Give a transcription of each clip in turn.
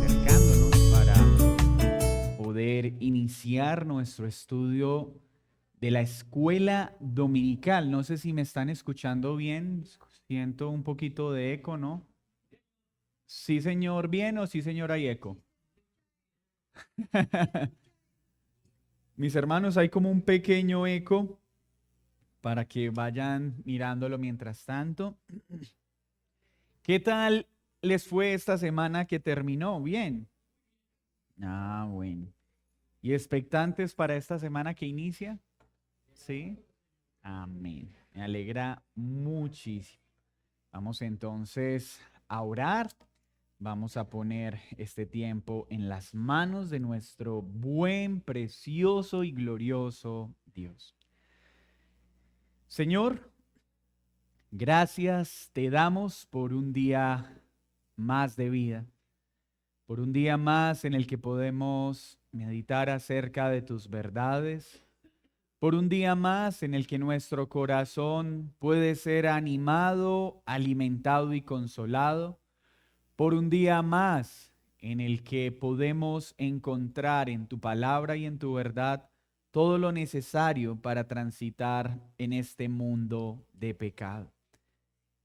Acercándonos para poder iniciar nuestro estudio de la escuela dominical. No sé si me están escuchando bien. Siento un poquito de eco, ¿no? Sí, señor, bien o sí, señor, hay eco. Mis hermanos, hay como un pequeño eco para que vayan mirándolo mientras tanto. ¿Qué tal les fue esta semana que terminó? Bien. Ah, bueno. ¿Y expectantes para esta semana que inicia? Sí. Amén. Me alegra muchísimo. Vamos entonces a orar. Vamos a poner este tiempo en las manos de nuestro buen, precioso y glorioso Dios. Señor, gracias te damos por un día más de vida, por un día más en el que podemos meditar acerca de tus verdades, por un día más en el que nuestro corazón puede ser animado, alimentado y consolado, por un día más en el que podemos encontrar en tu palabra y en tu verdad todo lo necesario para transitar en este mundo de pecado.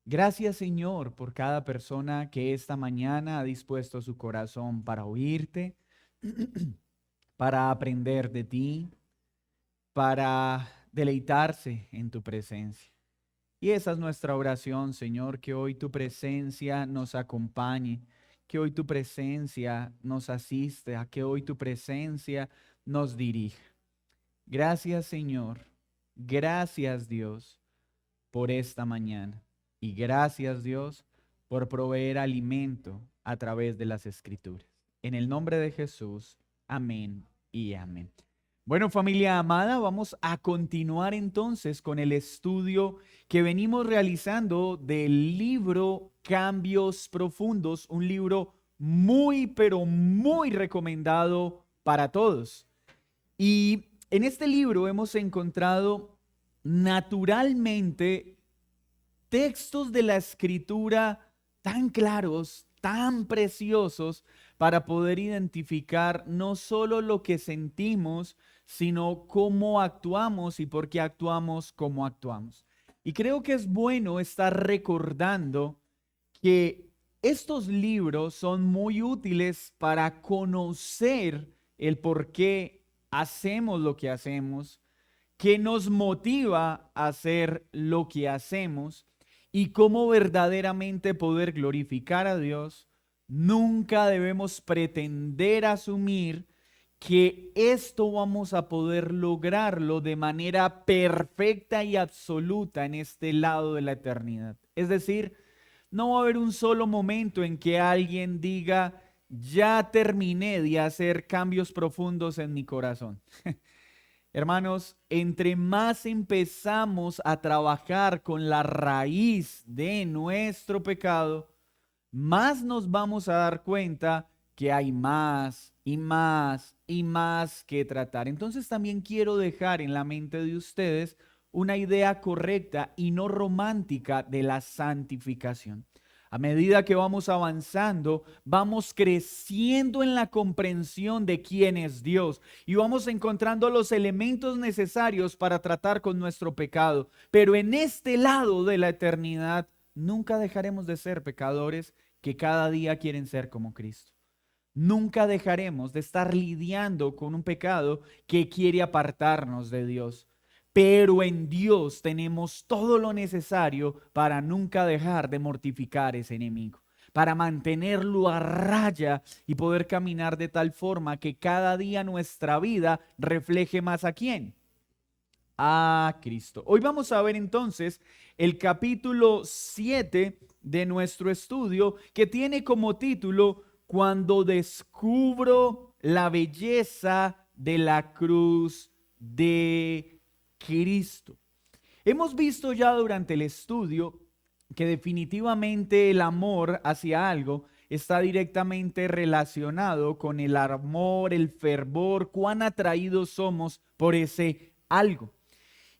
Gracias, Señor, por cada persona que esta mañana ha dispuesto su corazón para oírte, para aprender de ti, para deleitarse en tu presencia. Y esa es nuestra oración, Señor, que hoy tu presencia nos acompañe, que hoy tu presencia nos asiste, a que hoy tu presencia nos dirija. Gracias, Señor. Gracias, Dios, por esta mañana. Y gracias, Dios, por proveer alimento a través de las Escrituras. En el nombre de Jesús, amén y amén. Bueno, familia amada, vamos a continuar entonces con el estudio que venimos realizando del libro Cambios Profundos, un libro muy, pero muy recomendado para todos. Y en este libro hemos encontrado naturalmente textos de la Escritura tan claros, tan preciosos, para poder identificar no solo lo que sentimos, sino cómo actuamos y por qué actuamos como actuamos. Y creo que es bueno estar recordando que estos libros son muy útiles para conocer el por qué hacemos lo que hacemos, qué nos motiva a hacer lo que hacemos y cómo verdaderamente poder glorificar a Dios. Nunca debemos pretender asumir que esto vamos a poder lograrlo de manera perfecta y absoluta en este lado de la eternidad. Es decir, no va a haber un solo momento en que alguien diga, ya terminé de hacer cambios profundos en mi corazón. Hermanos, entre más empezamos a trabajar con la raíz de nuestro pecado, más nos vamos a dar cuenta que hay más y más y más que tratar. Entonces también quiero dejar en la mente de ustedes una idea correcta y no romántica de la santificación. A medida que vamos avanzando, vamos creciendo en la comprensión de quién es Dios y vamos encontrando los elementos necesarios para tratar con nuestro pecado. Pero en este lado de la eternidad, nunca dejaremos de ser pecadores que cada día quieren ser como Cristo. Nunca dejaremos de estar lidiando con un pecado que quiere apartarnos de Dios. Pero en Dios tenemos todo lo necesario para nunca dejar de mortificar ese enemigo, para mantenerlo a raya y poder caminar de tal forma que cada día nuestra vida refleje más a quién, a Cristo. Hoy vamos a ver entonces el capítulo 7 de nuestro estudio, que tiene como título Cuando descubro la belleza de la cruz de Cristo. Hemos visto ya durante el estudio que definitivamente el amor hacia algo está directamente relacionado con el amor, el fervor, cuán atraídos somos por ese algo.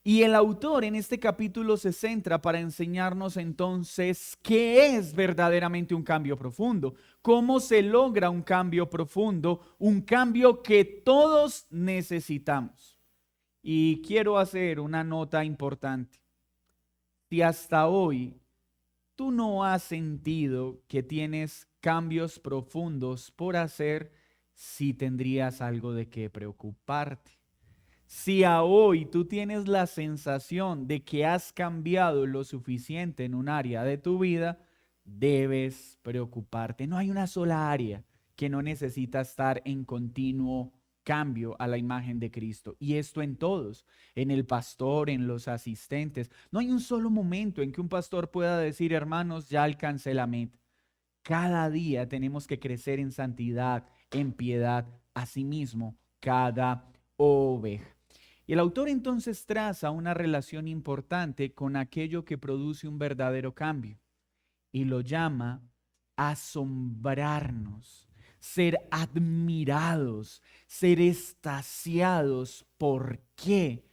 Y el autor en este capítulo se centra para enseñarnos entonces qué es verdaderamente un cambio profundo, cómo se logra un cambio profundo, un cambio que todos necesitamos. Y quiero hacer una nota importante. Si hasta hoy tú no has sentido que tienes cambios profundos por hacer, sí tendrías algo de qué preocuparte. Si a hoy tú tienes la sensación de que has cambiado lo suficiente en un área de tu vida, debes preocuparte. No hay una sola área que no necesita estar en continuo cambio a la imagen de Cristo. Y esto en todos, en el pastor, en los asistentes. No hay un solo momento en que un pastor pueda decir, hermanos, ya alcancé la meta. Cada día tenemos que crecer en santidad, en piedad, asimismo, cada oveja. Y el autor entonces traza una relación importante con aquello que produce un verdadero cambio y lo llama asombrarnos, ser admirados, ser extasiados. ¿Por qué?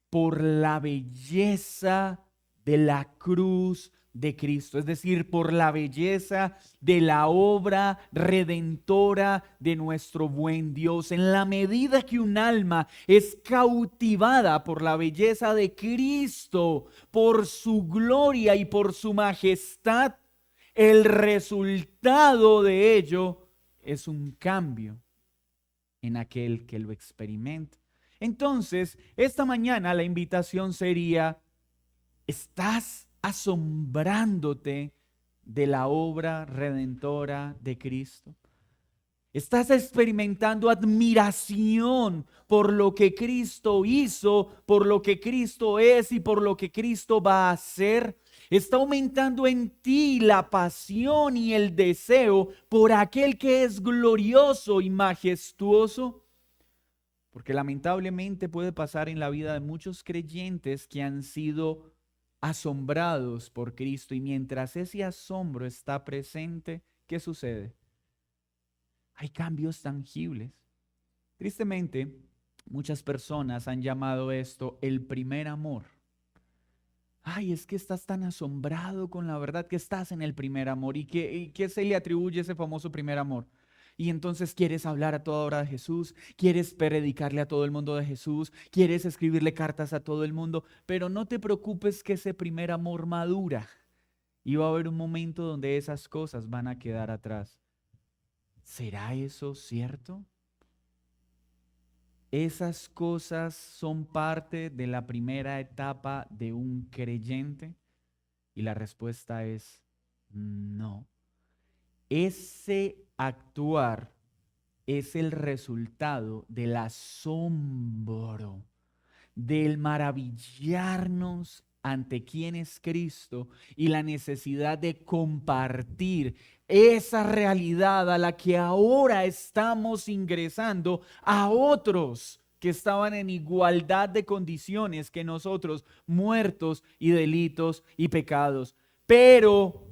Por la belleza de la cruz de Cristo, es decir, por la belleza de la obra redentora de nuestro buen Dios. En la medida que un alma es cautivada por la belleza de Cristo, por su gloria y por su majestad, el resultado de ello es un cambio en aquel que lo experimenta. Entonces, esta mañana la invitación sería: ¿estás asombrándote de la obra redentora de Cristo? ¿Estás experimentando admiración por lo que Cristo hizo, por lo que Cristo es y por lo que Cristo va a hacer? ¿Está aumentando en ti la pasión y el deseo por aquel que es glorioso y majestuoso? Porque lamentablemente puede pasar en la vida de muchos creyentes que han sido asombrados por Cristo, y mientras ese asombro está presente, ¿qué sucede? Hay cambios tangibles. Tristemente, muchas personas han llamado esto el primer amor. Ay, es que estás tan asombrado con la verdad que estás en el primer amor. ¿Y qué se le atribuye ese famoso primer amor? Y entonces quieres hablar a toda hora de Jesús, quieres predicarle a todo el mundo de Jesús, quieres escribirle cartas a todo el mundo, pero no te preocupes que ese primer amor madura y va a haber un momento donde esas cosas van a quedar atrás. ¿Será eso cierto? ¿Esas cosas son parte de la primera etapa de un creyente? Y la respuesta es no. Ese actuar es el resultado del asombro, del maravillarnos ante quién es Cristo y la necesidad de compartir esa realidad a la que ahora estamos ingresando a otros que estaban en igualdad de condiciones que nosotros, muertos y delitos y pecados. Pero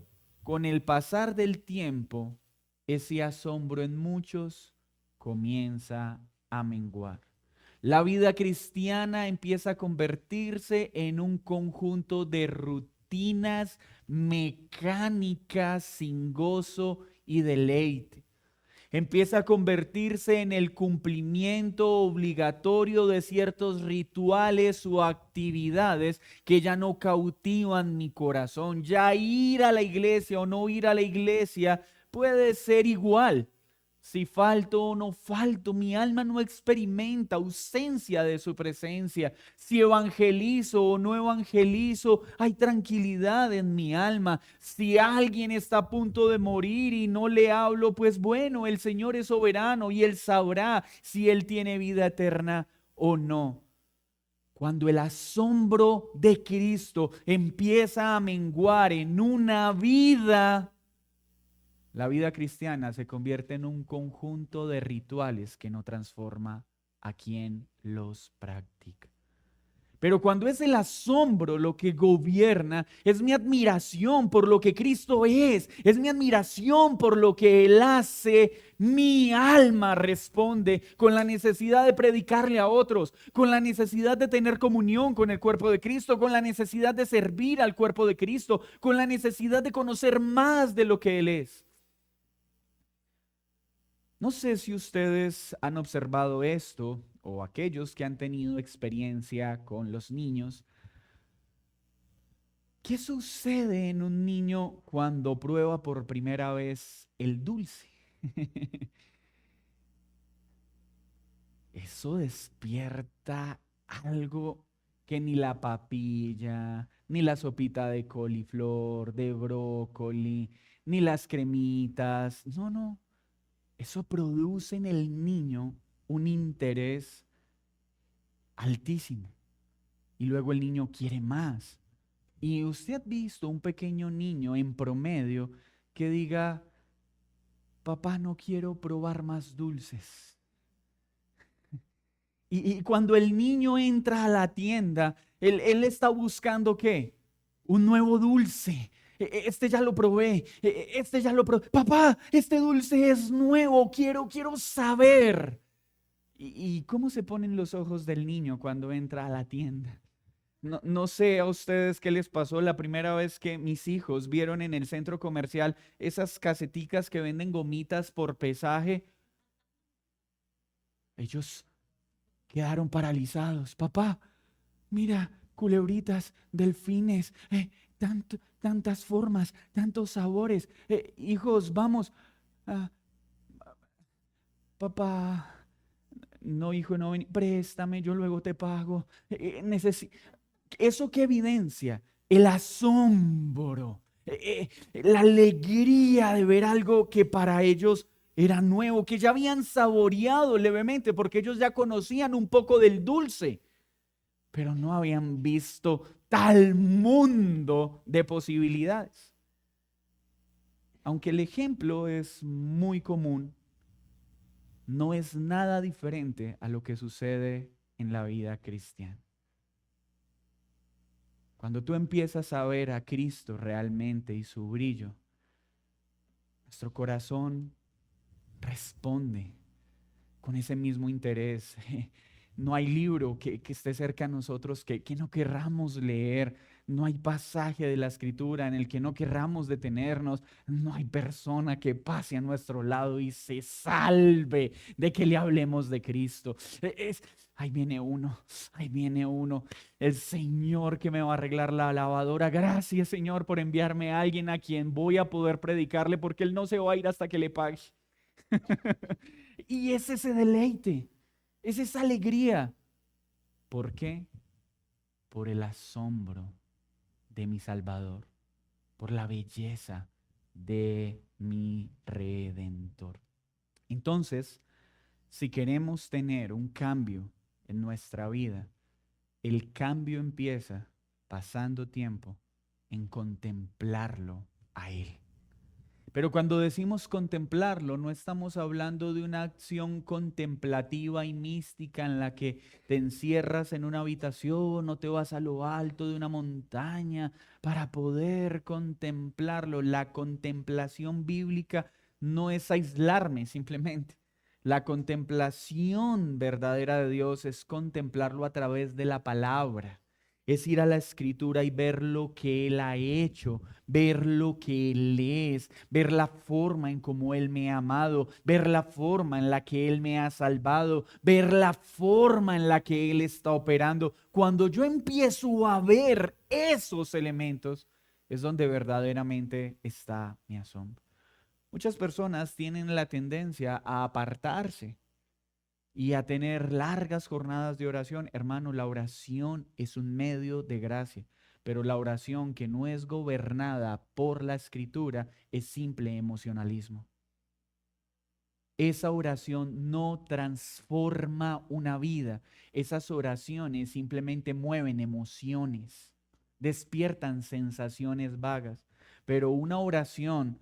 con el pasar del tiempo, ese asombro en muchos comienza a menguar. La vida cristiana empieza a convertirse en un conjunto de rutinas mecánicas sin gozo y deleite. Empieza a convertirse en el cumplimiento obligatorio de ciertos rituales o actividades que ya no cautivan mi corazón. Ya ir a la iglesia o no ir a la iglesia puede ser igual. Si falto o no falto, mi alma no experimenta ausencia de su presencia. Si evangelizo o no evangelizo, hay tranquilidad en mi alma. Si alguien está a punto de morir y no le hablo, pues bueno, el Señor es soberano y Él sabrá si Él tiene vida eterna o no. Cuando el asombro de Cristo empieza a menguar en una vida, la vida cristiana se convierte en un conjunto de rituales que no transforma a quien los practica. Pero cuando es el asombro lo que gobierna, es mi admiración por lo que Cristo es mi admiración por lo que Él hace, mi alma responde con la necesidad de predicarle a otros, con la necesidad de tener comunión con el cuerpo de Cristo, con la necesidad de servir al cuerpo de Cristo, con la necesidad de conocer más de lo que Él es. No sé si ustedes han observado esto o aquellos que han tenido experiencia con los niños. ¿Qué sucede en un niño cuando prueba por primera vez el dulce? Eso despierta algo que ni la papilla, ni la sopita de coliflor, de brócoli, ni las cremitas. No, no. Eso produce en el niño un interés altísimo. Y luego el niño quiere más. Y usted ha visto un pequeño niño en promedio que diga, papá, no quiero probar más dulces. Y cuando el niño entra a la tienda, él está buscando ¿qué? Un nuevo dulce. Este ya lo probé, este ya lo probé. Papá, este dulce es nuevo, quiero saber. ¿Y cómo se ponen los ojos del niño cuando entra a la tienda? No, no sé a ustedes qué les pasó la primera vez que mis hijos vieron en el centro comercial esas caseticas que venden gomitas por pesaje. Ellos quedaron paralizados. Papá, mira, culebritas, delfines, tantas formas, tantos sabores. Hijos, vamos. Ah, papá, no, hijo, no, préstame, yo luego te pago. ¿Eso qué evidencia? El asombro, la alegría de ver algo que para ellos era nuevo, que ya habían saboreado levemente, porque ellos ya conocían un poco del dulce, pero no habían visto tal mundo de posibilidades. Aunque el ejemplo es muy común, no es nada diferente a lo que sucede en la vida cristiana. Cuando tú empiezas a ver a Cristo realmente y su brillo, nuestro corazón responde con ese mismo interés. No hay libro que esté cerca a nosotros que no querramos leer. No hay pasaje de la Escritura en el que no querramos detenernos. No hay persona que pase a nuestro lado y se salve de que le hablemos de Cristo. Ahí viene uno, ahí viene uno. El Señor que me va a arreglar la lavadora. Gracias, Señor, por enviarme a alguien a quien voy a poder predicarle, porque Él no se va a ir hasta que le pague. Y es ese deleite, es esa alegría. ¿Por qué? Por el asombro de mi Salvador, por la belleza de mi Redentor. Entonces, si queremos tener un cambio en nuestra vida, el cambio empieza pasando tiempo en contemplarlo a Él. Pero cuando decimos contemplarlo, no estamos hablando de una acción contemplativa y mística en la que te encierras en una habitación o te vas a lo alto de una montaña para poder contemplarlo. La contemplación bíblica no es aislarme simplemente. La contemplación verdadera de Dios es contemplarlo a través de la palabra. Es ir a la escritura y ver lo que Él ha hecho, ver lo que Él es, ver la forma en cómo Él me ha amado, ver la forma en la que Él me ha salvado, ver la forma en la que Él está operando. Cuando yo empiezo a ver esos elementos, es donde verdaderamente está mi asombro. Muchas personas tienen la tendencia a apartarse y a tener largas jornadas de oración. Hermano, la oración es un medio de gracia, pero la oración que no es gobernada por la Escritura es simple emocionalismo. Esa oración no transforma una vida. Esas oraciones simplemente mueven emociones, despiertan sensaciones vagas, pero una oración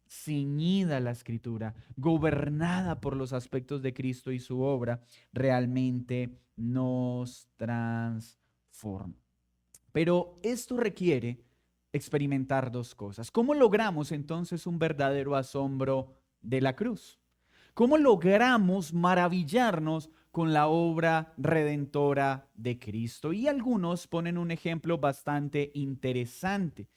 ceñida a la Escritura, gobernada por los aspectos de Cristo y su obra, realmente nos transforma. forma. Pero esto requiere experimentar dos cosas. ¿Cómo logramos entonces un verdadero asombro de la cruz? ¿Cómo logramos maravillarnos con la obra redentora de Cristo? Y algunos ponen un ejemplo bastante interesante.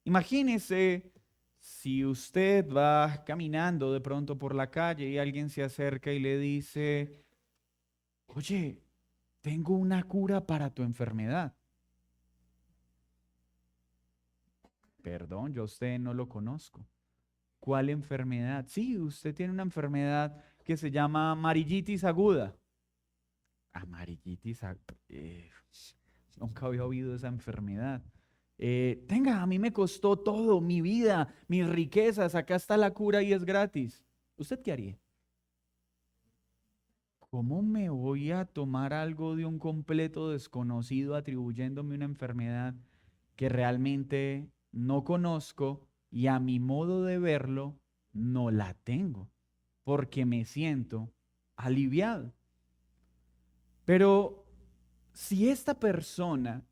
Imagínese si usted va caminando de pronto por la calle y alguien se acerca y le dice, oye, tengo una cura para tu enfermedad. Perdón, yo a usted no lo conozco. ¿Cuál enfermedad? Sí, usted tiene una enfermedad que se llama amarillitis aguda. Amarillitis aguda. Nunca había oído esa enfermedad. Tenga, a mí me costó todo, mi vida, mis riquezas, acá está la cura y es gratis. ¿Usted qué haría? ¿Cómo me voy a tomar algo de un completo desconocido atribuyéndome una enfermedad que realmente no conozco y a mi modo de verlo no la tengo? Porque me siento aliviado. Pero si esta persona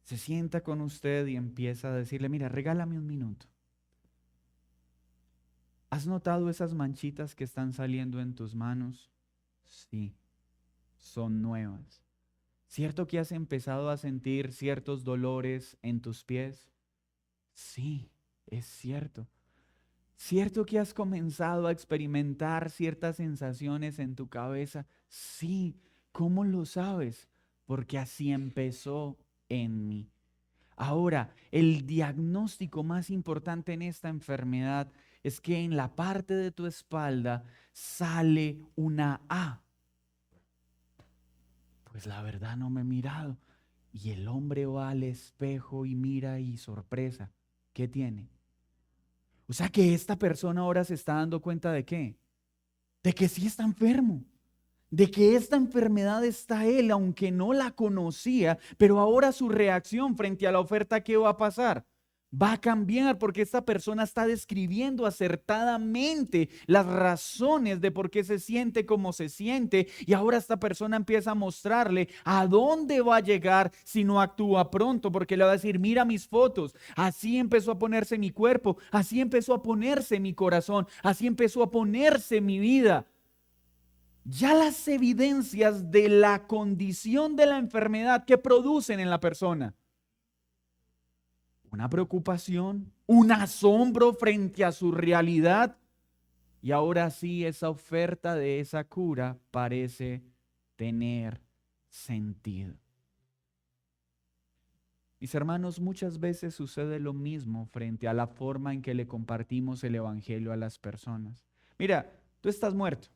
se sienta con usted y empieza a decirle, mira, regálame un minuto. ¿Has notado esas manchitas que están saliendo en tus manos? Sí, son nuevas. ¿Cierto que has empezado a sentir ciertos dolores en tus pies? Sí, es cierto. ¿Cierto que has comenzado a experimentar ciertas sensaciones en tu cabeza? Sí, ¿cómo lo sabes? Porque así empezó en mí. Ahora, el diagnóstico más importante en esta enfermedad es que en la parte de tu espalda sale una A. Pues la verdad no me he mirado. Y el hombre va al espejo y mira y sorpresa. ¿Qué tiene? O sea que esta persona ahora se está dando cuenta de qué? De que sí está enfermo. De que esta enfermedad está él, aunque no la conocía, pero ahora su reacción frente a la oferta, ¿qué va a pasar? Va a cambiar porque esta persona está describiendo acertadamente las razones de por qué se siente como se siente y ahora esta persona empieza a mostrarle a dónde va a llegar si no actúa pronto, porque le va a decir, mira mis fotos, así empezó a ponerse mi cuerpo, así empezó a ponerse mi corazón, así empezó a ponerse mi vida. Ya las evidencias de la condición de la enfermedad que producen en la persona. Una preocupación, un asombro frente a su realidad. Y ahora sí, esa oferta de esa cura parece tener sentido. Mis hermanos, muchas veces sucede lo mismo frente a la forma en que le compartimos el evangelio a las personas. Mira, tú estás muerto.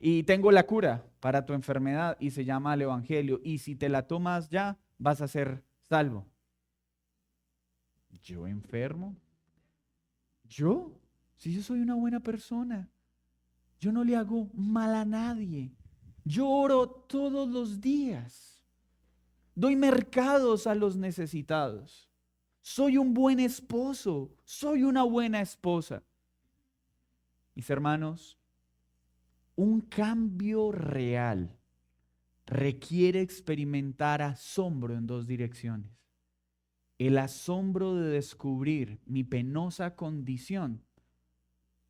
Y tengo la cura para tu enfermedad y se llama el Evangelio. Y si te la tomas ya, vas a ser salvo. ¿Yo enfermo? ¿Yo? Si yo soy una buena persona, yo no le hago mal a nadie. Yo oro todos los días. Doy mercados a los necesitados. Soy un buen esposo. Soy una buena esposa. Mis hermanos, un cambio real requiere experimentar asombro en dos direcciones. El asombro de descubrir mi penosa condición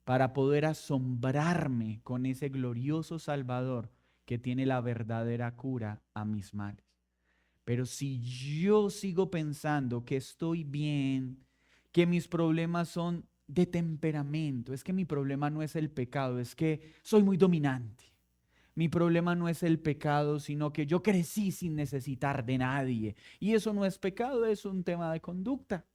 para poder asombrarme con ese glorioso Salvador que tiene la verdadera cura a mis males. Pero si yo sigo pensando que estoy bien, que mis problemas son de temperamento, es que mi problema no es el pecado, es que soy muy dominante. Mi problema no es el pecado, sino que yo crecí sin necesitar de nadie. Y eso no es pecado, es un tema de conducta.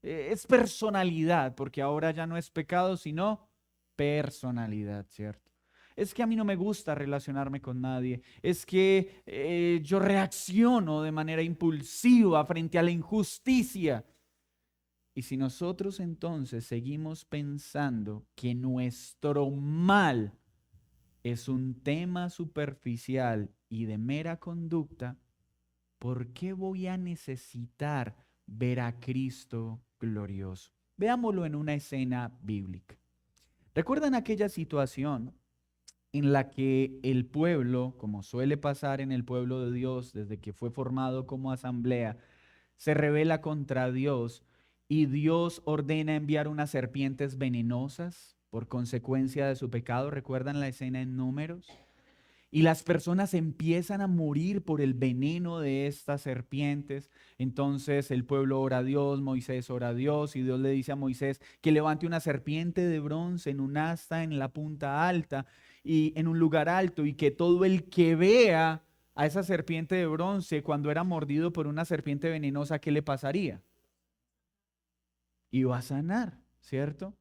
Es personalidad, porque ahora ya no es pecado, sino personalidad, ¿cierto? Es que a mí no me gusta relacionarme con nadie. Es que yo reacciono de manera impulsiva frente a la injusticia. Y si nosotros entonces seguimos pensando que nuestro mal es un tema superficial y de mera conducta, ¿por qué voy a necesitar ver a Cristo glorioso? Veámoslo en una escena bíblica. ¿Recuerdan aquella situación en la que el pueblo, como suele pasar en el pueblo de Dios desde que fue formado como asamblea, se rebela contra Dios y Dios ordena enviar unas serpientes venenosas por consecuencia de su pecado. ¿Recuerdan la escena en Números? Y las personas empiezan a morir por el veneno de estas serpientes. Entonces el pueblo ora a Dios, Moisés ora a Dios y Dios le dice a Moisés que levante una serpiente de bronce en un asta en la punta alta y en un lugar alto, y que todo el que vea a esa serpiente de bronce cuando era mordido por una serpiente venenosa, ¿qué le pasaría? Iba a sanar, ¿cierto?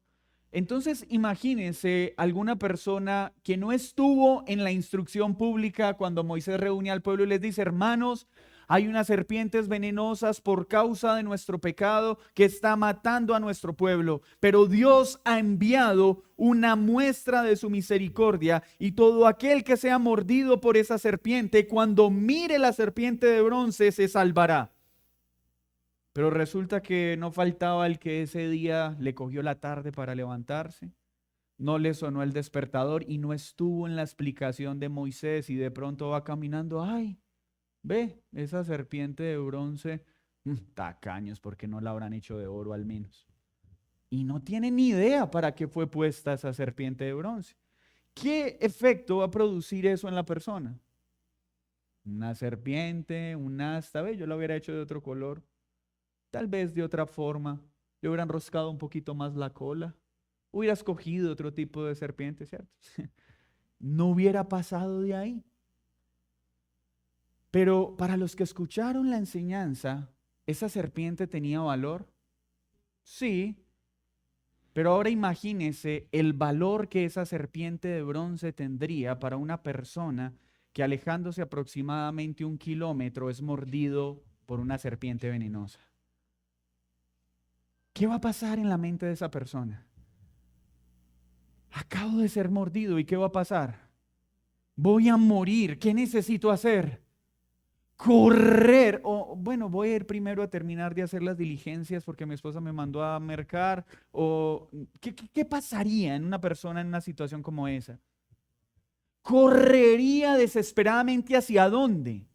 Entonces, imagínense alguna persona que no estuvo en la instrucción pública cuando Moisés reúne al pueblo y les dice: hermanos, hay unas serpientes venenosas por causa de nuestro pecado que está matando a nuestro pueblo, pero Dios ha enviado una muestra de su misericordia, y todo aquel que sea mordido por esa serpiente, cuando mire la serpiente de bronce, se salvará. Pero resulta que no faltaba el que ese día le cogió la tarde para levantarse, no le sonó el despertador y no estuvo en la explicación de Moisés, y de pronto va caminando: ay, ve, esa serpiente de bronce, tacaños, porque no la habrán hecho de oro al menos. Y no tiene ni idea para qué fue puesta esa serpiente de bronce. ¿Qué efecto va a producir eso en la persona? Una serpiente, un asta, ve, yo la hubiera hecho de otro color. Tal vez de otra forma, le hubieran enroscado un poquito más la cola, hubiera escogido otro tipo de serpiente, ¿cierto? No hubiera pasado de ahí. Pero para los que escucharon la enseñanza, ¿esa serpiente tenía valor? Sí, pero ahora imagínese el valor que esa serpiente de bronce tendría para una persona que, alejándose aproximadamente 1 kilómetro, es mordido por una serpiente venenosa. ¿Qué va a pasar en la mente de esa persona? Acabo de ser mordido, ¿y qué va a pasar? Voy a morir, ¿qué necesito hacer? Correr, o bueno, voy a ir primero a terminar de hacer las diligencias porque mi esposa me mandó a mercar, o ¿qué pasaría en una persona en una situación como esa? Correría desesperadamente. ¿Hacia dónde?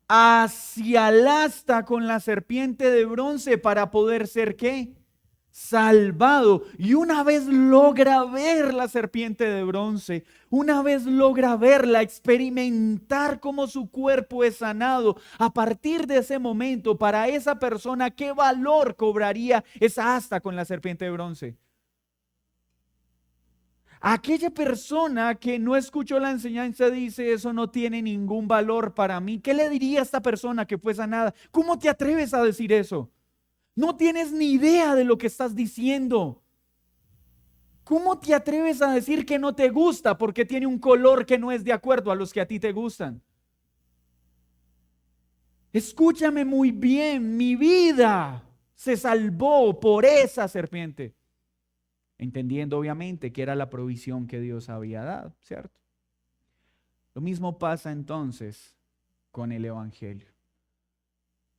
Hacia el asta con la serpiente de bronce para poder ser, ¿qué? Salvado. Y una vez logra ver la serpiente de bronce, una vez logra verla, experimentar cómo su cuerpo es sanado, a partir de ese momento, para esa persona, ¿qué valor cobraría esa asta con la serpiente de bronce? Aquella persona que no escuchó la enseñanza dice: eso no tiene ningún valor para mí. ¿Qué le diría a esta persona que fue sanada? ¿Cómo te atreves a decir eso? No tienes ni idea de lo que estás diciendo. ¿Cómo te atreves a decir que no te gusta porque tiene un color que no es de acuerdo a los que a ti te gustan? Escúchame muy bien, mi vida se salvó por esa serpiente. Entendiendo obviamente que era la provisión que Dios había dado, ¿cierto? Lo mismo pasa entonces con el Evangelio.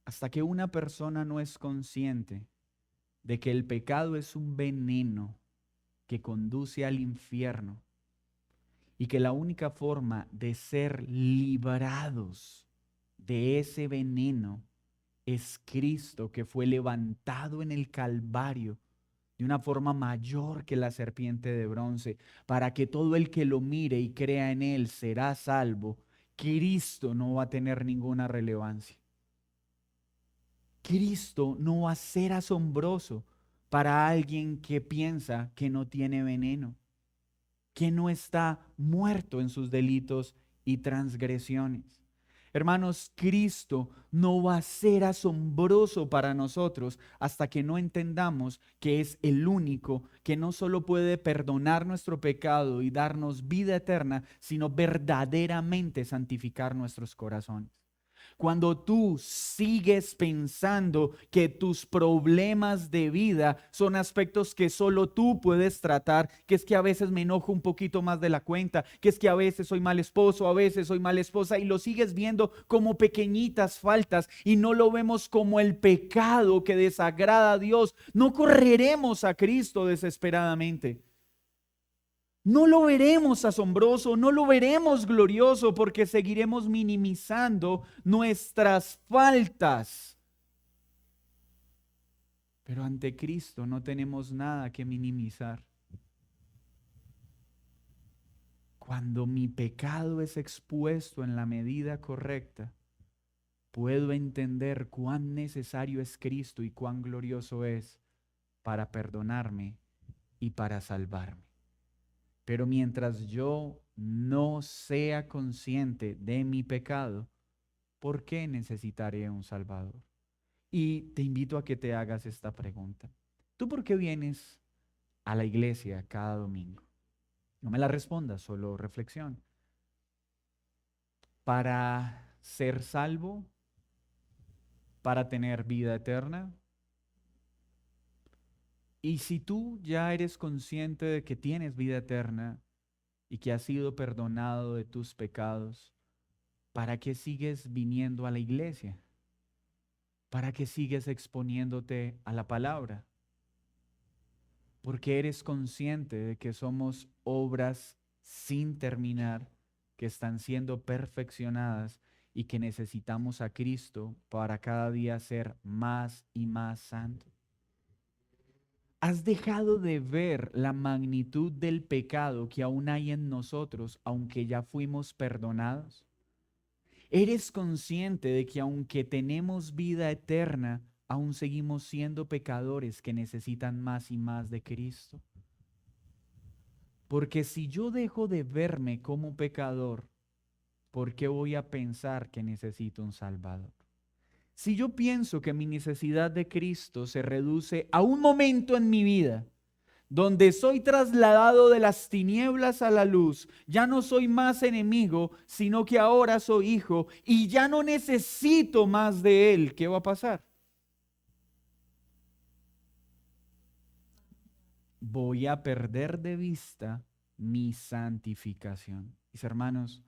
Hasta que una persona no es consciente de que el pecado es un veneno que conduce al infierno, y que la única forma de ser librados de ese veneno es Cristo, que fue levantado en el Calvario de una forma mayor que la serpiente de bronce, para que todo el que lo mire y crea en él será salvo, Cristo no va a tener ninguna relevancia. Cristo no va a ser asombroso para alguien que piensa que no tiene veneno, que no está muerto en sus delitos y transgresiones. Hermanos, Cristo no va a ser asombroso para nosotros hasta que no entendamos que es el único que no solo puede perdonar nuestro pecado y darnos vida eterna, sino verdaderamente santificar nuestros corazones. Cuando tú sigues pensando que tus problemas de vida son aspectos que solo tú puedes tratar, que es que a veces me enojo un poquito más de la cuenta, que es que a veces soy mal esposo, a veces soy mala esposa, y lo sigues viendo como pequeñitas faltas y no lo vemos como el pecado que desagrada a Dios, no correremos a Cristo desesperadamente. no lo veremos asombroso, no lo veremos glorioso, porque seguiremos minimizando nuestras faltas. Pero ante Cristo no tenemos nada que minimizar. Cuando mi pecado es expuesto en la medida correcta, puedo entender cuán necesario es Cristo y cuán glorioso es para perdonarme y para salvarme. Pero mientras yo no sea consciente de mi pecado, ¿por qué necesitaré un Salvador? Y te invito a que te hagas esta pregunta. ¿Tú por qué vienes a la iglesia cada domingo? No me la respondas, solo reflexión. ¿Para ser salvo? ¿Para tener vida eterna? Y si tú ya eres consciente de que tienes vida eterna y que has sido perdonado de tus pecados, ¿para qué sigues viniendo a la iglesia? ¿Para qué sigues exponiéndote a la palabra? Porque eres consciente de que somos obras sin terminar, que están siendo perfeccionadas y que necesitamos a Cristo para cada día ser más y más santos. ¿Has dejado de ver la magnitud del pecado que aún hay en nosotros, aunque ya fuimos perdonados? ¿Eres consciente de que aunque tenemos vida eterna, aún seguimos siendo pecadores que necesitan más y más de Cristo? Porque si yo dejo de verme como pecador, ¿por qué voy a pensar que necesito un Salvador? Si yo pienso que mi necesidad de Cristo se reduce a un momento en mi vida, donde soy trasladado de las tinieblas a la luz, ya no soy más enemigo, sino que ahora soy hijo y ya no necesito más de él, ¿qué va a pasar? Voy a perder de vista mi santificación. Mis hermanos,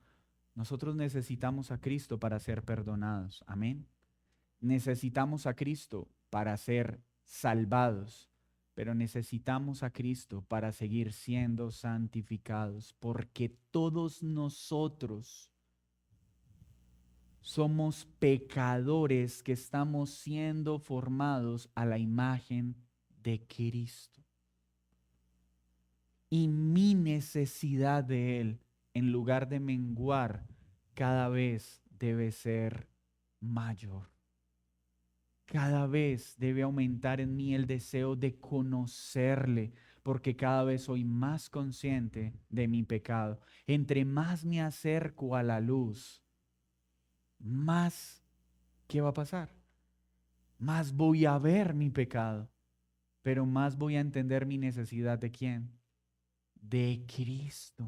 nosotros necesitamos a Cristo para ser perdonados. Amén. Necesitamos a Cristo para ser salvados, pero necesitamos a Cristo para seguir siendo santificados, porque todos nosotros somos pecadores que estamos siendo formados a la imagen de Cristo. Y mi necesidad de Él, en lugar de menguar, cada vez debe ser mayor. Cada vez debe aumentar en mí el deseo de conocerle, porque cada vez soy más consciente de mi pecado. Entre más me acerco a la luz, más, ¿qué va a pasar? Más voy a ver mi pecado, pero más voy a entender mi necesidad de quién, de Cristo.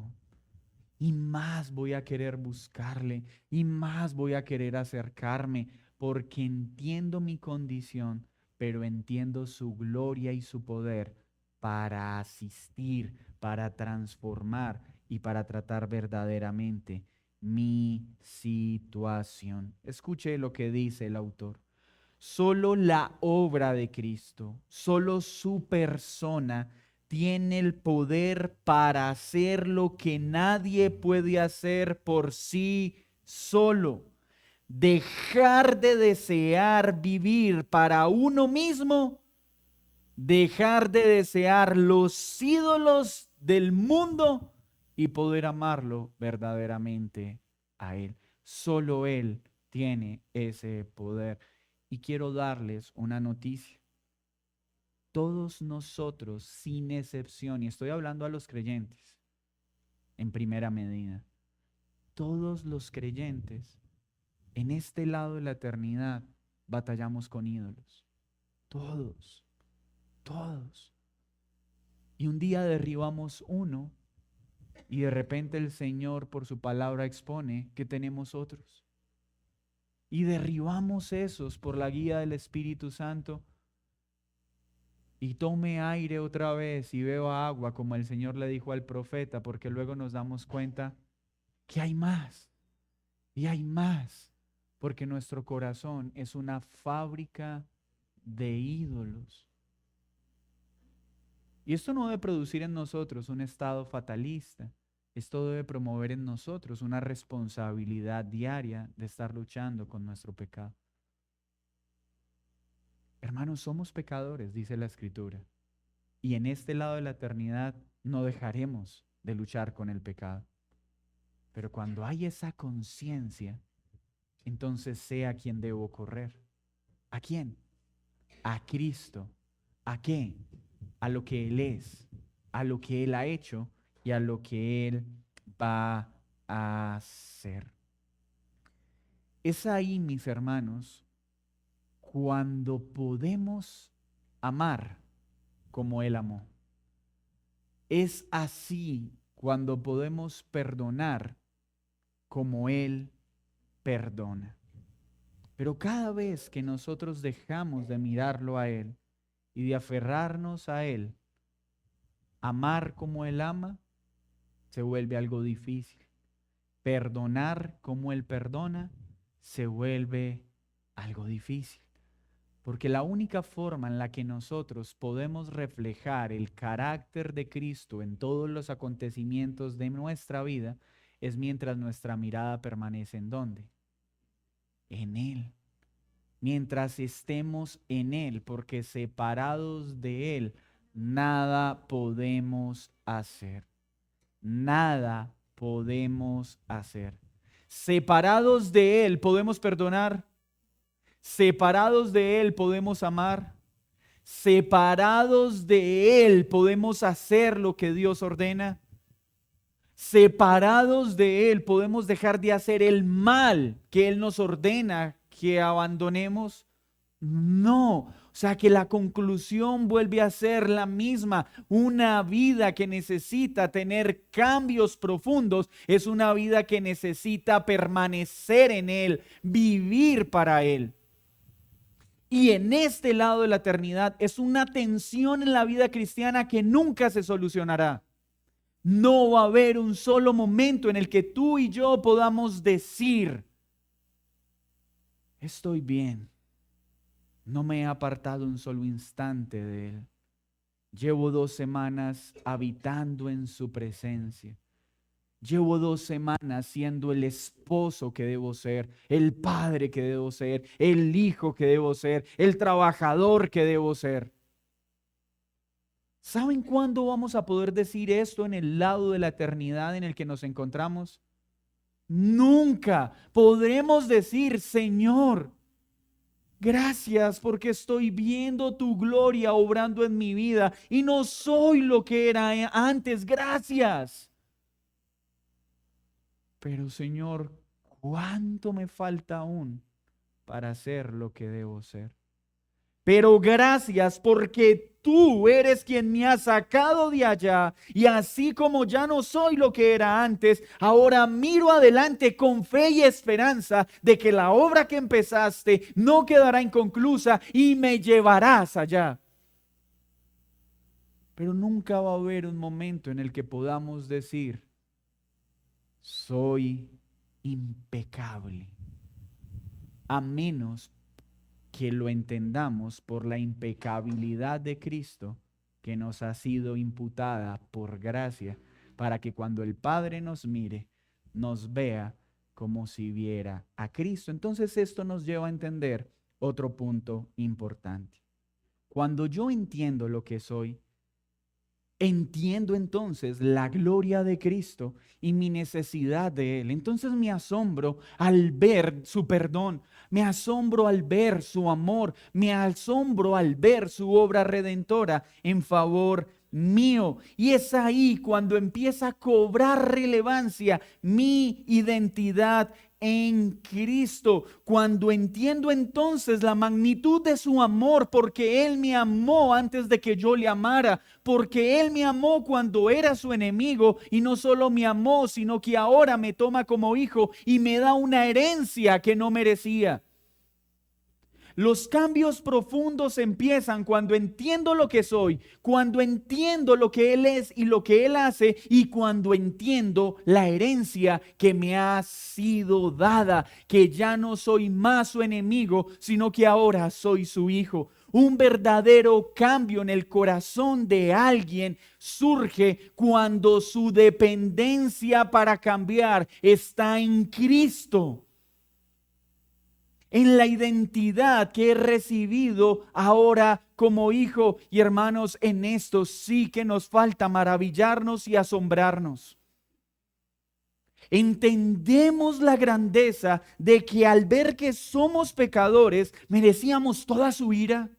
Y más voy a querer buscarle, y más voy a querer acercarme, porque entiendo mi condición, pero entiendo su gloria y su poder para asistir, para transformar y para tratar verdaderamente mi situación. Escuche lo que dice el autor. Solo la obra de Cristo, solo su persona tiene el poder para hacer lo que nadie puede hacer por sí solo. Dejar de desear vivir para uno mismo, dejar de desear los ídolos del mundo y poder amarlo verdaderamente a Él. Solo Él tiene ese poder. Y quiero darles una noticia. Todos nosotros, sin excepción, y estoy hablando a los creyentes en primera medida, todos los creyentes en este lado de la eternidad batallamos con ídolos. Todos, todos. Y un día derribamos uno y de repente el Señor por su palabra expone que tenemos otros. Y derribamos esos por la guía del Espíritu Santo. Y tome aire otra vez y beba agua como el Señor le dijo al profeta, porque luego nos damos cuenta que hay más y hay más, porque nuestro corazón es una fábrica de ídolos. Y esto no debe producir en nosotros un estado fatalista. Esto debe promover en nosotros una responsabilidad diaria de estar luchando con nuestro pecado. Hermanos, somos pecadores, dice la Escritura. Y en este lado de la eternidad no dejaremos de luchar con el pecado. Pero cuando hay esa conciencia, entonces sé a quién debo correr. ¿A quién? A Cristo. ¿A qué? A lo que Él es, a lo que Él ha hecho y a lo que Él va a hacer. Es ahí, mis hermanos, cuando podemos amar como Él amó. Es así cuando podemos perdonar como Él perdona. Pero cada vez que nosotros dejamos de mirarlo a Él y de aferrarnos a Él, amar como Él ama, se vuelve algo difícil. Perdonar como Él perdona, se vuelve algo difícil. Porque la única forma en la que nosotros podemos reflejar el carácter de Cristo en todos los acontecimientos de nuestra vida es mientras nuestra mirada permanece ¿en dónde? En Él. Mientras estemos en Él, porque separados de Él, nada podemos hacer. Nada podemos hacer. Separados de Él podemos perdonar. Separados de Él podemos amar. Separados de Él podemos hacer lo que Dios ordena. Separados de Él podemos dejar de hacer el mal que Él nos ordena que abandonemos. No, o sea que la conclusión vuelve a ser la misma. Una vida que necesita tener cambios profundos es una vida que necesita permanecer en Él, vivir para Él. Y en este lado de la eternidad es una tensión en la vida cristiana que nunca se solucionará. No va a haber un solo momento en el que tú y yo podamos decir, estoy bien. No me he apartado un solo instante de Él. Llevo 2 semanas habitando en su presencia. Llevo 2 semanas siendo el esposo que debo ser, el padre que debo ser, el hijo que debo ser, el trabajador que debo ser. ¿Saben cuándo vamos a poder decir esto en el lado de la eternidad en el que nos encontramos? Nunca podremos decir, Señor, gracias porque estoy viendo tu gloria obrando en mi vida y no soy lo que era antes. Gracias. Pero Señor, ¿cuánto me falta aún para ser lo que debo ser? Pero gracias porque tú eres quien me ha sacado de allá y así como ya no soy lo que era antes, ahora miro adelante con fe y esperanza de que la obra que empezaste no quedará inconclusa y me llevarás allá. Pero nunca va a haber un momento en el que podamos decir, soy impecable, a menos que lo entendamos por la impecabilidad de Cristo que nos ha sido imputada por gracia, para que cuando el Padre nos mire, nos vea como si viera a Cristo. Entonces esto nos lleva a entender otro punto importante. Cuando yo entiendo lo que soy, entiendo entonces la gloria de Cristo y mi necesidad de Él. Entonces me asombro al ver su perdón, me asombro al ver su amor, me asombro al ver su obra redentora en favor mío. Y es ahí cuando empieza a cobrar relevancia mi identidad en Cristo, cuando entiendo entonces la magnitud de su amor, porque Él me amó antes de que yo le amara, porque Él me amó cuando era su enemigo y no solo me amó, sino que ahora me toma como hijo y me da una herencia que no merecía. Los cambios profundos empiezan cuando entiendo lo que soy, cuando entiendo lo que Él es y lo que Él hace y cuando entiendo la herencia que me ha sido dada, que ya no soy más su enemigo, sino que ahora soy su hijo. Un verdadero cambio en el corazón de alguien surge cuando su dependencia para cambiar está en Cristo, en la identidad que he recibido ahora como hijo. Y hermanos, en esto sí que nos falta maravillarnos y asombrarnos. Entendemos la grandeza de que al ver que somos pecadores, merecíamos toda su ira.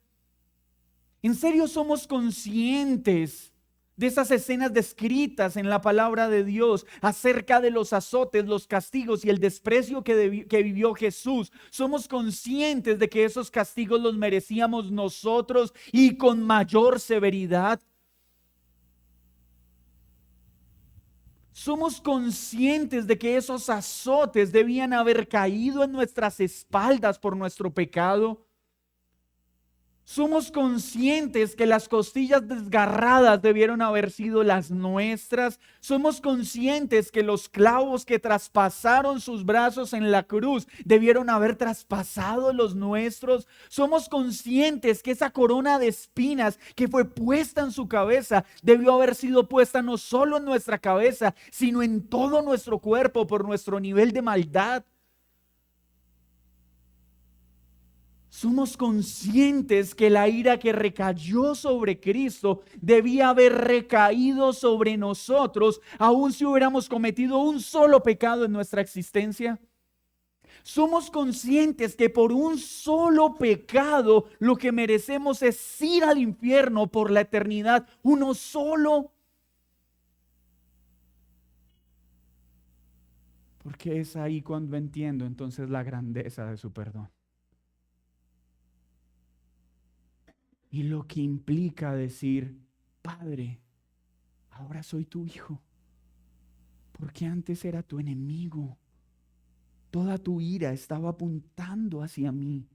¿En serio somos conscientes de esas escenas descritas en la palabra de Dios acerca de los azotes, los castigos y el desprecio que vivió Jesús? ¿Somos conscientes de que esos castigos los merecíamos nosotros y con mayor severidad? ¿Somos conscientes de que esos azotes debían haber caído en nuestras espaldas por nuestro pecado? ¿Somos conscientes que las costillas desgarradas debieron haber sido las nuestras? ¿Somos conscientes que los clavos que traspasaron sus brazos en la cruz debieron haber traspasado los nuestros? ¿Somos conscientes que esa corona de espinas que fue puesta en su cabeza debió haber sido puesta no solo en nuestra cabeza, sino en todo nuestro cuerpo por nuestro nivel de maldad? Somos conscientes que la ira que recayó sobre Cristo debía haber recaído sobre nosotros, aun si hubiéramos cometido un solo pecado en nuestra existencia. Somos conscientes que por un solo pecado lo que merecemos es ir al infierno por la eternidad, uno solo. Porque es ahí cuando entiendo entonces la grandeza de su perdón. Y lo que implica decir, Padre, ahora soy tu hijo, porque antes era tu enemigo. Toda tu ira estaba apuntando hacia mí,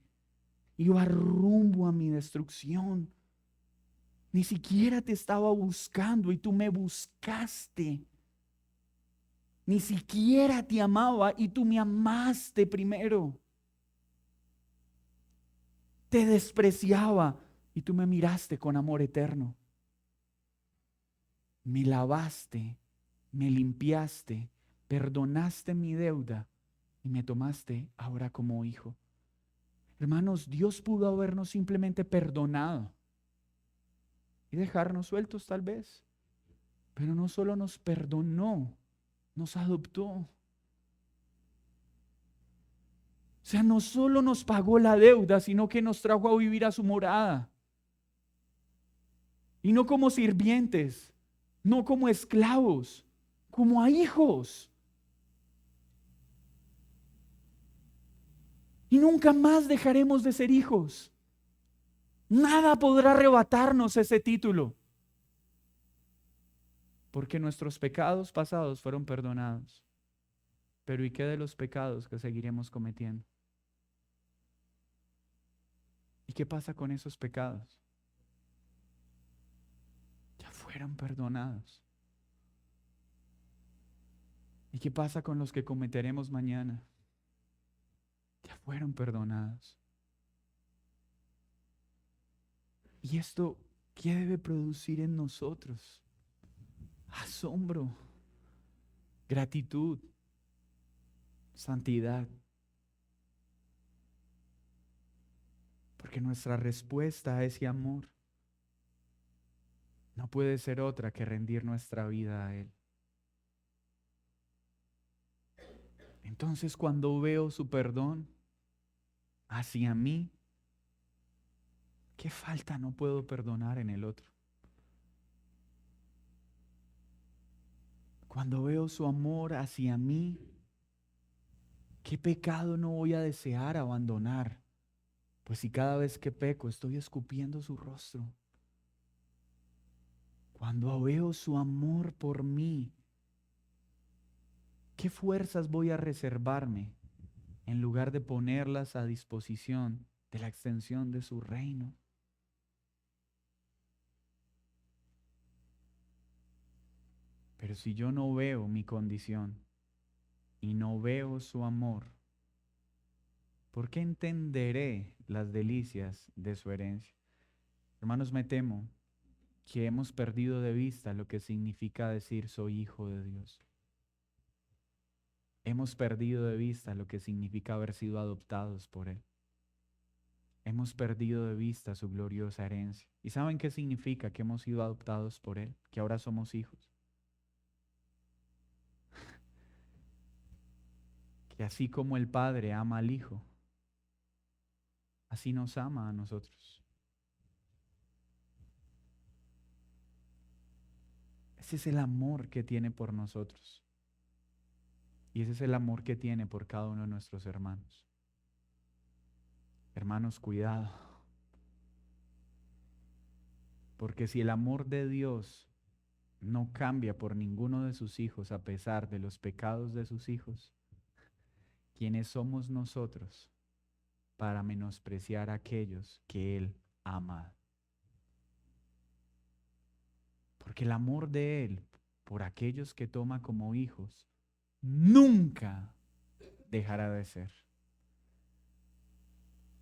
iba rumbo a mi destrucción. Ni siquiera te estaba buscando y tú me buscaste. Ni siquiera te amaba y tú me amaste primero. Te despreciaba y tú me miraste con amor eterno. Me lavaste, me limpiaste, perdonaste mi deuda y me tomaste ahora como hijo. Hermanos, Dios pudo habernos simplemente perdonado y dejarnos sueltos tal vez, pero no solo nos perdonó, nos adoptó. O sea, no solo nos pagó la deuda, sino que nos trajo a vivir a su morada. Y no como sirvientes, no como esclavos, como a hijos. Y nunca más dejaremos de ser hijos. Nada podrá arrebatarnos ese título. Porque nuestros pecados pasados fueron perdonados. Pero ¿y qué de los pecados que seguiremos cometiendo? ¿Y qué pasa con esos pecados? Ya fueron perdonados. ¿Y qué pasa con los que cometeremos mañana? Ya fueron perdonados. ¿Y esto qué debe producir en nosotros? Asombro, gratitud, santidad. Porque nuestra respuesta a ese amor no puede ser otra que rendir nuestra vida a Él. Entonces, cuando veo su perdón hacia mí, ¿qué falta no puedo perdonar en el otro? Cuando veo su amor hacia mí, ¿qué pecado no voy a desear abandonar? Pues si cada vez que peco estoy escupiendo su rostro. Cuando veo su amor por mí, ¿qué fuerzas voy a reservarme en lugar de ponerlas a disposición de la extensión de su reino? Pero si yo no veo mi condición y no veo su amor, ¿por qué entenderé las delicias de su herencia? Hermanos, me temo que hemos perdido de vista lo que significa decir soy hijo de Dios. Hemos perdido de vista lo que significa haber sido adoptados por Él. Hemos perdido de vista su gloriosa herencia. ¿Y saben qué significa que hemos sido adoptados por Él? Que ahora somos hijos. Que así como el Padre ama al Hijo, así nos ama a nosotros. Ese es el amor que tiene por nosotros. Y ese es el amor que tiene por cada uno de nuestros hermanos. Hermanos, cuidado. Porque si el amor de Dios no cambia por ninguno de sus hijos a pesar de los pecados de sus hijos, ¿quiénes somos nosotros para menospreciar a aquellos que Él ama? Porque el amor de Él por aquellos que toma como hijos nunca dejará de ser.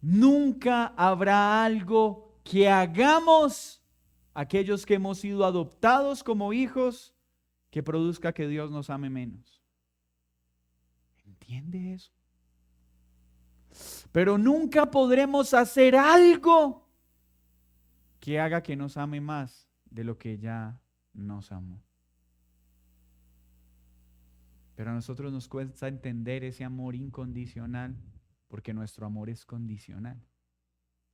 Nunca habrá algo que hagamos aquellos que hemos sido adoptados como hijos que produzca que Dios nos ame menos. ¿Entiende eso? Pero nunca podremos hacer algo que haga que nos ame más de lo que ya nos amó. Pero a nosotros nos cuesta entender ese amor incondicional porque nuestro amor es condicional.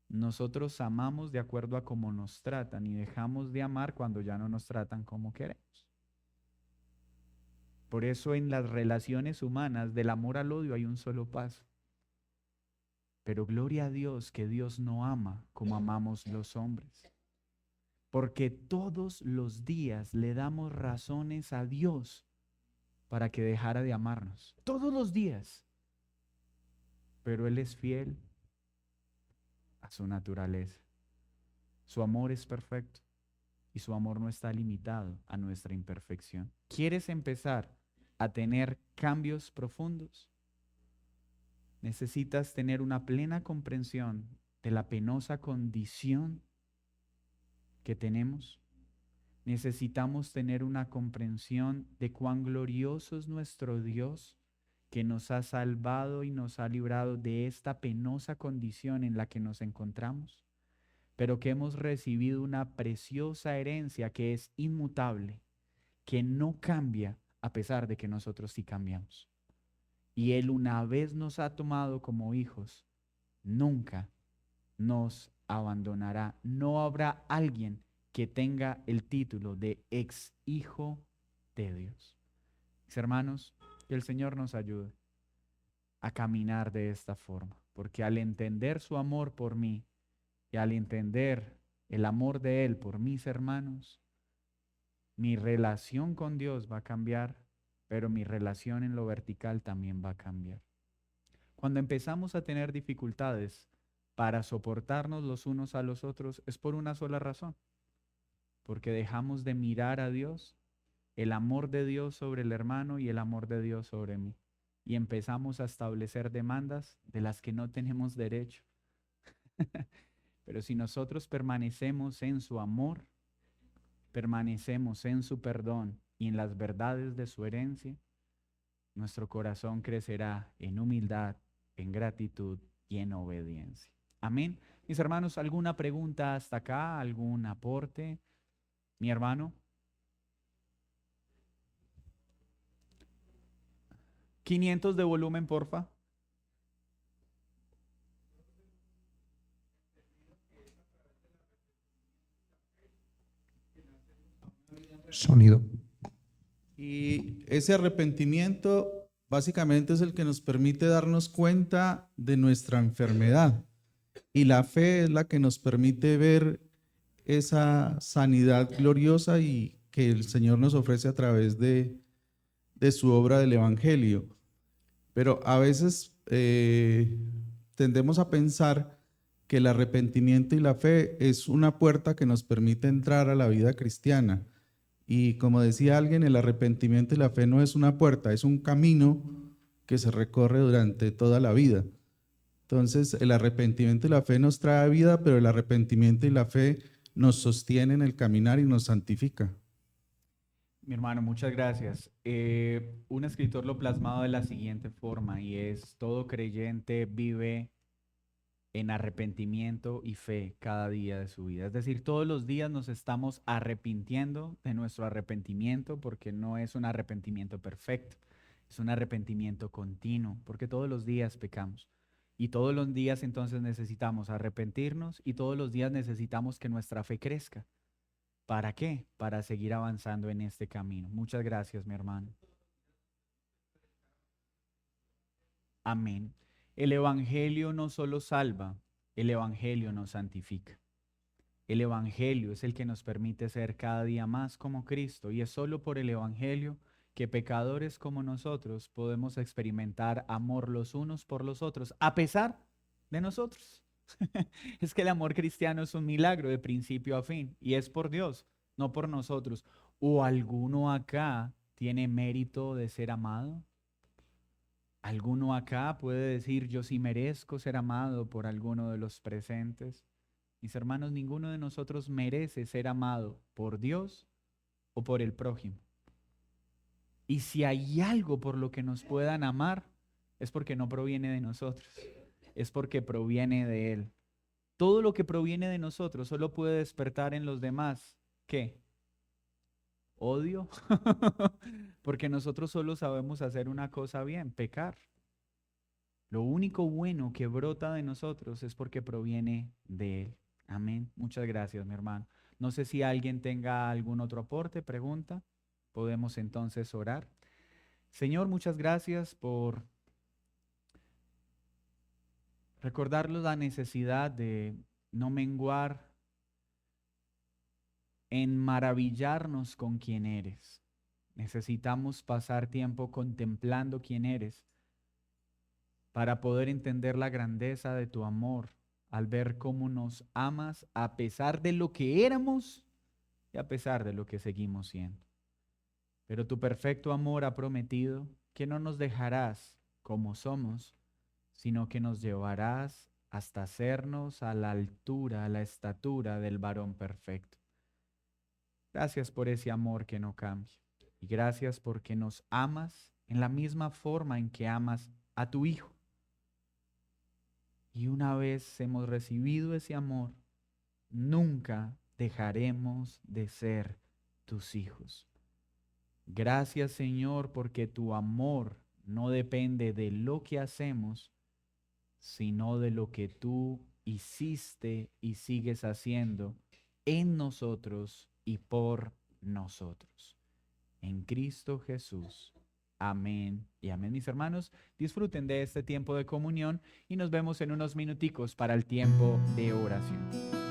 Nosotros amamos de acuerdo a cómo nos tratan y dejamos de amar cuando ya no nos tratan como queremos. Por eso en las relaciones humanas del amor al odio hay un solo paso. Pero gloria a Dios que Dios no ama como amamos los hombres. Porque todos los días le damos razones a Dios para que dejara de amarnos. Todos los días. Pero Él es fiel a su naturaleza. Su amor es perfecto y su amor no está limitado a nuestra imperfección. ¿Quieres empezar a tener cambios profundos? Necesitas tener una plena comprensión de la penosa condición que tenemos. Necesitamos tener una comprensión de cuán glorioso es nuestro Dios, que nos ha salvado y nos ha librado de esta penosa condición en la que nos encontramos, pero que hemos recibido una preciosa herencia que es inmutable, que no cambia a pesar de que nosotros sí cambiamos. Y Él, una vez nos ha tomado como hijos, nunca nos abandonará. No habrá alguien que tenga el título de ex hijo de Dios. Mis hermanos, que el Señor nos ayude a caminar de esta forma, porque al entender su amor por mí y al entender el amor de Él por mis hermanos, mi relación con Dios va a cambiar, pero mi relación en lo vertical también va a cambiar. Cuando empezamos a tener dificultades para soportarnos los unos a los otros, es por una sola razón, porque dejamos de mirar a Dios, el amor de Dios sobre el hermano y el amor de Dios sobre mí, y empezamos a establecer demandas de las que no tenemos derecho. Pero si nosotros permanecemos en su amor, permanecemos en su perdón y en las verdades de su herencia, nuestro corazón crecerá en humildad, en gratitud y en obediencia. Amén. Mis hermanos, ¿alguna pregunta hasta acá? ¿Algún aporte? Mi hermano. 500 de volumen, porfa. Sonido. Y ese arrepentimiento básicamente es el que nos permite darnos cuenta de nuestra enfermedad. Y la fe es la que nos permite ver esa sanidad gloriosa y que el Señor nos ofrece a través de su obra del Evangelio. Pero a veces tendemos a pensar que el arrepentimiento y la fe es una puerta que nos permite entrar a la vida cristiana. Y como decía alguien, el arrepentimiento y la fe no es una puerta, es un camino que se recorre durante toda la vida. Entonces, el arrepentimiento y la fe nos trae vida, pero el arrepentimiento y la fe nos sostienen el caminar y nos santifica. Mi hermano, muchas gracias. Un escritor lo plasmado de la siguiente forma y es: todo creyente vive en arrepentimiento y fe cada día de su vida. Es decir, todos los días nos estamos arrepintiendo de nuestro arrepentimiento, porque no es un arrepentimiento perfecto, es un arrepentimiento continuo, porque todos los días pecamos. Y todos los días entonces necesitamos arrepentirnos y todos los días necesitamos que nuestra fe crezca. ¿Para qué? Para seguir avanzando en este camino. Muchas gracias, mi hermano. Amén. El Evangelio no solo salva, el Evangelio nos santifica. El Evangelio es el que nos permite ser cada día más como Cristo, y es solo por el Evangelio que pecadores como nosotros podemos experimentar amor los unos por los otros, a pesar de nosotros. Es que el amor cristiano es un milagro de principio a fin, y es por Dios, no por nosotros. ¿O alguno acá tiene mérito de ser amado? ¿Alguno acá puede decir: yo sí merezco ser amado por alguno de los presentes? Mis hermanos, ninguno de nosotros merece ser amado por Dios o por el prójimo. Y si hay algo por lo que nos puedan amar, es porque no proviene de nosotros, es porque proviene de Él. Todo lo que proviene de nosotros solo puede despertar en los demás, ¿qué? Odio, porque nosotros solo sabemos hacer una cosa bien: pecar. Lo único bueno que brota de nosotros es porque proviene de Él. Amén. Muchas gracias, mi hermano. No sé si alguien tenga algún otro aporte, pregunta. Podemos entonces orar. Señor, muchas gracias por recordarnos la necesidad de no menguar en maravillarnos con quién eres. Necesitamos pasar tiempo contemplando quién eres para poder entender la grandeza de tu amor, al ver cómo nos amas a pesar de lo que éramos y a pesar de lo que seguimos siendo. Pero tu perfecto amor ha prometido que no nos dejarás como somos, sino que nos llevarás hasta hacernos a la altura, a la estatura del varón perfecto. Gracias por ese amor que no cambia. Y gracias porque nos amas en la misma forma en que amas a tu Hijo. Y una vez hemos recibido ese amor, nunca dejaremos de ser tus hijos. Gracias, Señor, porque tu amor no depende de lo que hacemos, sino de lo que tú hiciste y sigues haciendo en nosotros y por nosotros. En Cristo Jesús. Amén y amén. Mis hermanos, disfruten de este tiempo de comunión y nos vemos en unos minuticos para el tiempo de oración.